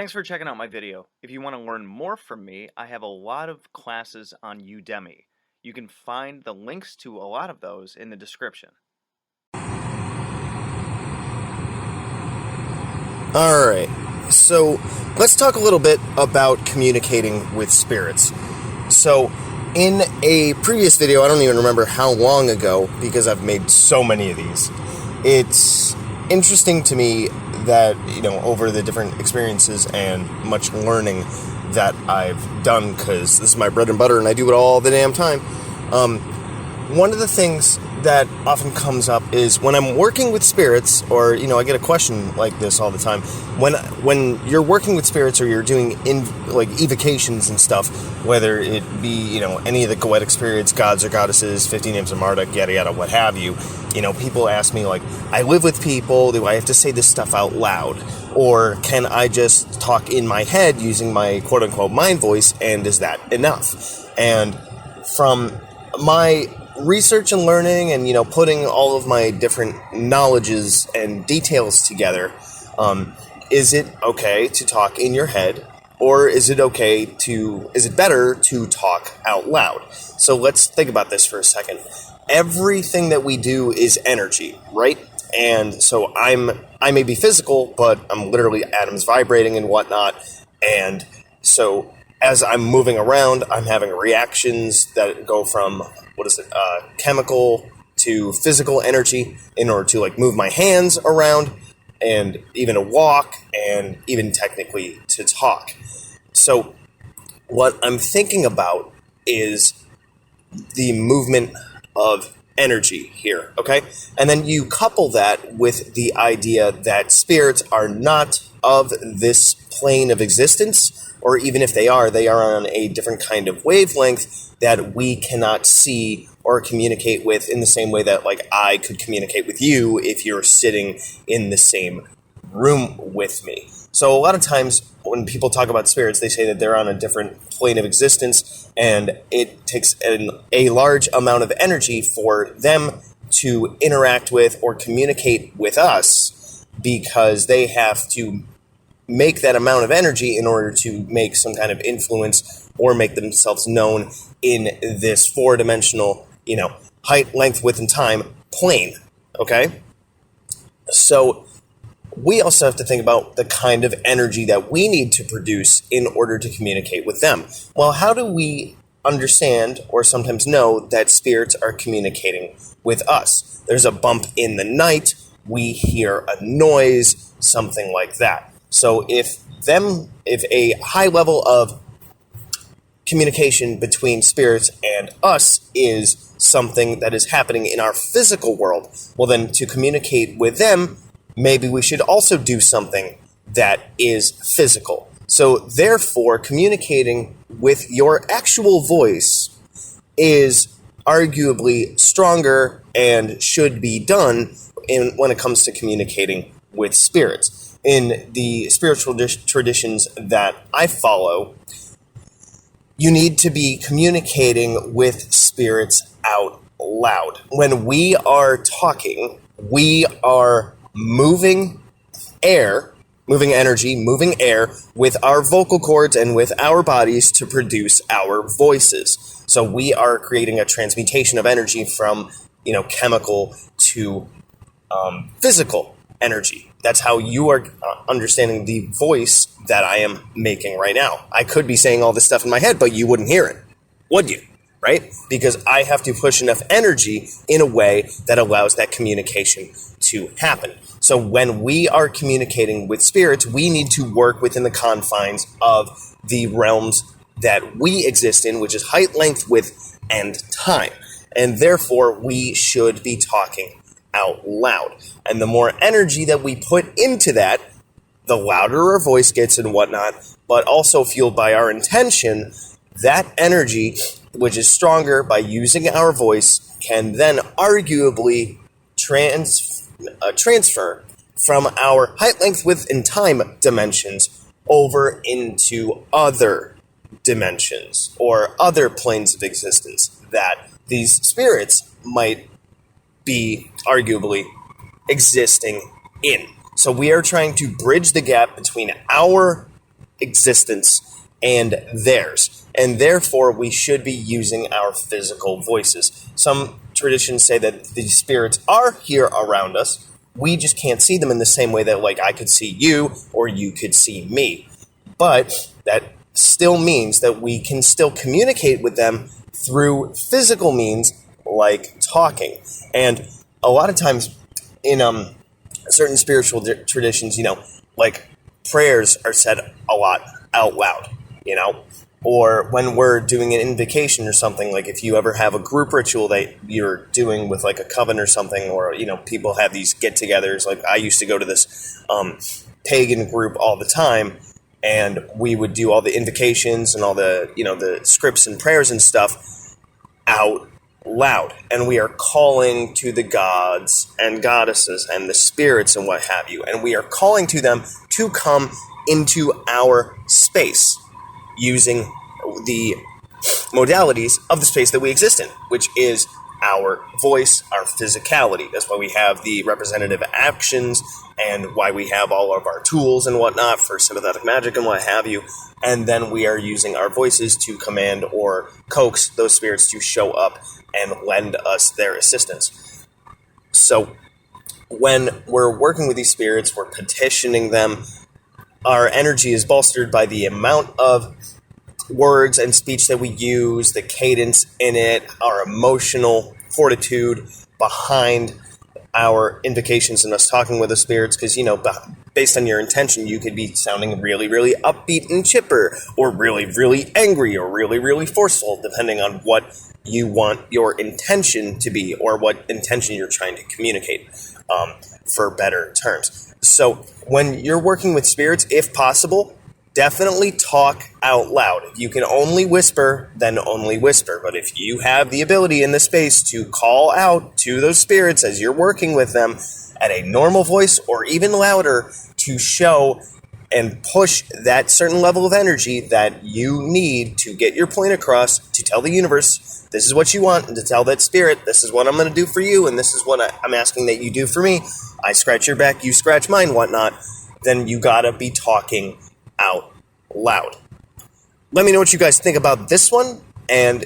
Thanks for checking out my video. If you want to learn more from me, I have a lot of classes on Udemy. You can find the links to a lot of those in the description. Alright, so let's talk a little bit about communicating with spirits. So, in a previous video, I don't even remember how long ago, because I've made so many of these, it's interesting to me that, over the different experiences and much learning that I've done, because this is my bread and butter and I do it all the damn time. One of the things that often comes up is when I'm working with spirits, or, I get a question like this all the time. When you're working with spirits or you're doing evocations and stuff, whether it be, any of the goetic spirits, gods or goddesses, 50 names of Marduk, yada yada, what have you, people ask me, I live with people, do I have to say this stuff out loud? Or can I just talk in my head using my quote-unquote mind voice, and is that enough? And from my research and learning and, putting all of my different knowledges and details together, is it okay to talk in your head, or is it better to talk out loud? So let's think about this for a second. Everything that we do is energy, right? And so I may be physical, but I'm literally atoms vibrating and whatnot, and so as I'm moving around, I'm having reactions that go from, chemical to physical energy in order to, move my hands around, and even to walk, and even technically to talk. So what I'm thinking about is the movement of energy here, okay? And then you couple that with the idea that spirits are not of this plane of existence, or even if they are on a different kind of wavelength that we cannot see or communicate with in the same way that, I could communicate with you if you're sitting in the same room with me. So a lot of times when people talk about spirits, they say that they're on a different plane of existence, and it takes a large amount of energy for them to interact with or communicate with us, because they have to make that amount of energy in order to make some kind of influence or make themselves known in this four-dimensional, height, length, width, and time plane, okay? So we also have to think about the kind of energy that we need to produce in order to communicate with them. Well, how do we understand or sometimes know that spirits are communicating with us? There's a bump in the night, we hear a noise, something like that. So if a high level of communication between spirits and us is something that is happening in our physical world, well then to communicate with them, maybe we should also do something that is physical. So therefore, communicating with your actual voice is arguably stronger and should be done when it comes to communicating with spirits. In the spiritual traditions that I follow, you need to be communicating with spirits out loud. When we are talking, we are moving energy, moving air with our vocal cords and with our bodies to produce our voices. So we are creating a transmutation of energy from, chemical to physical energy. That's how you are understanding the voice that I am making right now. I could be saying all this stuff in my head, but you wouldn't hear it, would you? Right? Because I have to push enough energy in a way that allows that communication to happen. So when we are communicating with spirits, we need to work within the confines of the realms that we exist in, which is height, length, width, and time. And therefore, we should be talking out loud. And the more energy that we put into that, the louder our voice gets and whatnot, but also fueled by our intention, that energy, which is stronger by using our voice, can then arguably transfer from our height, length, width, and time dimensions over into other dimensions or other planes of existence that these spirits might be arguably existing in. So we are trying to bridge the gap between our existence and theirs. And therefore, we should be using our physical voices. Some traditions say that the spirits are here around us. We just can't see them in the same way that, like, I could see you or you could see me. But that still means that we can still communicate with them through physical means like talking. And a lot of times in certain spiritual traditions, like prayers are said a lot out loud, or when we're doing an invocation or something, like if you ever have a group ritual that you're doing with like a coven or something, or, people have these get-togethers. Like I used to go to this pagan group all the time, and we would do all the invocations and all the, the scripts and prayers and stuff out loud. And we are calling to the gods and goddesses and the spirits and what have you. And we are calling to them to come into our space using the modalities of the space that we exist in, which is our voice, our physicality. That's why we have the representative actions and why we have all of our tools and whatnot for sympathetic magic and what have you. And then we are using our voices to command or coax those spirits to show up and lend us their assistance. So when we're working with these spirits, we're petitioning them. Our energy is bolstered by the amount of words and speech that we use, the cadence in it, our emotional fortitude behind our invocations and us talking with the spirits, because, based on your intention, you could be sounding really, really upbeat and chipper, or really, really angry, or really, really forceful, depending on what you want your intention to be, or what intention you're trying to communicate, for better terms. So when you're working with spirits, if possible, definitely talk out loud. If you can only whisper, then only whisper. But if you have the ability in the space to call out to those spirits as you're working with them at a normal voice or even louder, to show and push that certain level of energy that you need to get your point across, to tell the universe, this is what you want, and to tell that spirit, this is what I'm going to do for you, and this is what I'm asking that you do for me. I scratch your back, you scratch mine, whatnot. Then you gotta be talking out loud. Let me know what you guys think about this one, and,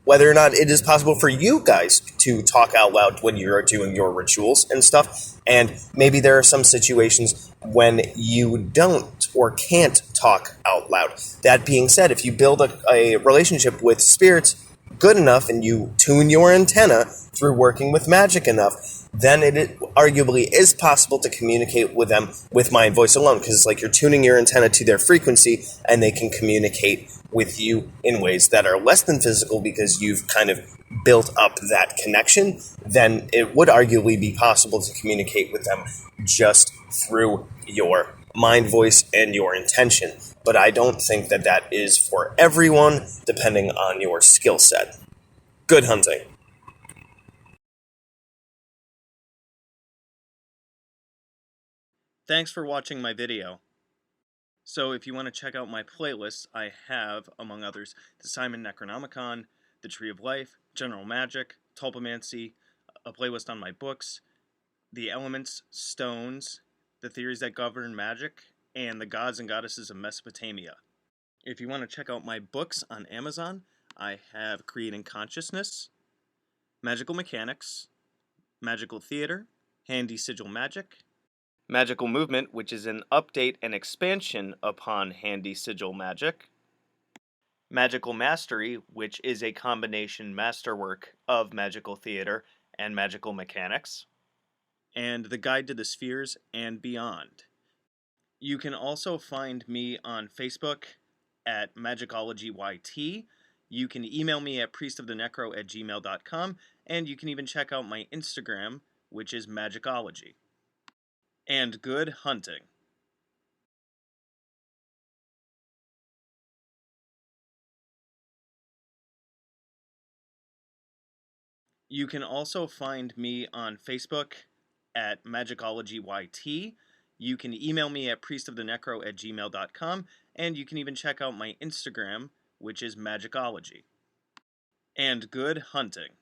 whether or not it is possible for you guys to talk out loud when you're doing your rituals and stuff. And maybe there are some situations when you don't or can't talk out loud. That being said, if you build a relationship with spirits good enough and you tune your antenna through working with magic enough, then it arguably is possible to communicate with them with mind voice alone, because it's like you're tuning your antenna to their frequency and they can communicate with you in ways that are less than physical because you've kind of built up that connection. Then it would arguably be possible to communicate with them just through your mind voice and your intention. But I don't think that that is for everyone, depending on your skill set. Good hunting. Thanks for watching my video. So if you want to check out my playlists, I have, among others, the Simon Necronomicon, the Tree of Life, General Magic, Tulpamancy, a playlist on my books, the elements, stones, the theories that govern magic, and the gods and goddesses of Mesopotamia. If you want to check out my books on Amazon, I have Creating Consciousness, Magical Mechanics, Magical Theater, Handy Sigil Magic, Magical Movement, which is an update and expansion upon Handy Sigil Magic, Magical Mastery, which is a combination masterwork of Magical Theater and Magical Mechanics, and The Guide to the Spheres and Beyond. You can also find me on Facebook at Magickology YT. You can email me at priestofthenecro@gmail.com, and you can even check out my Instagram, which is Magickology. And good hunting. You can also find me on Facebook at Magickology YT. You can email me at priestofthenecro@gmail.com, and you can even check out my Instagram, which is Magickology. And good hunting.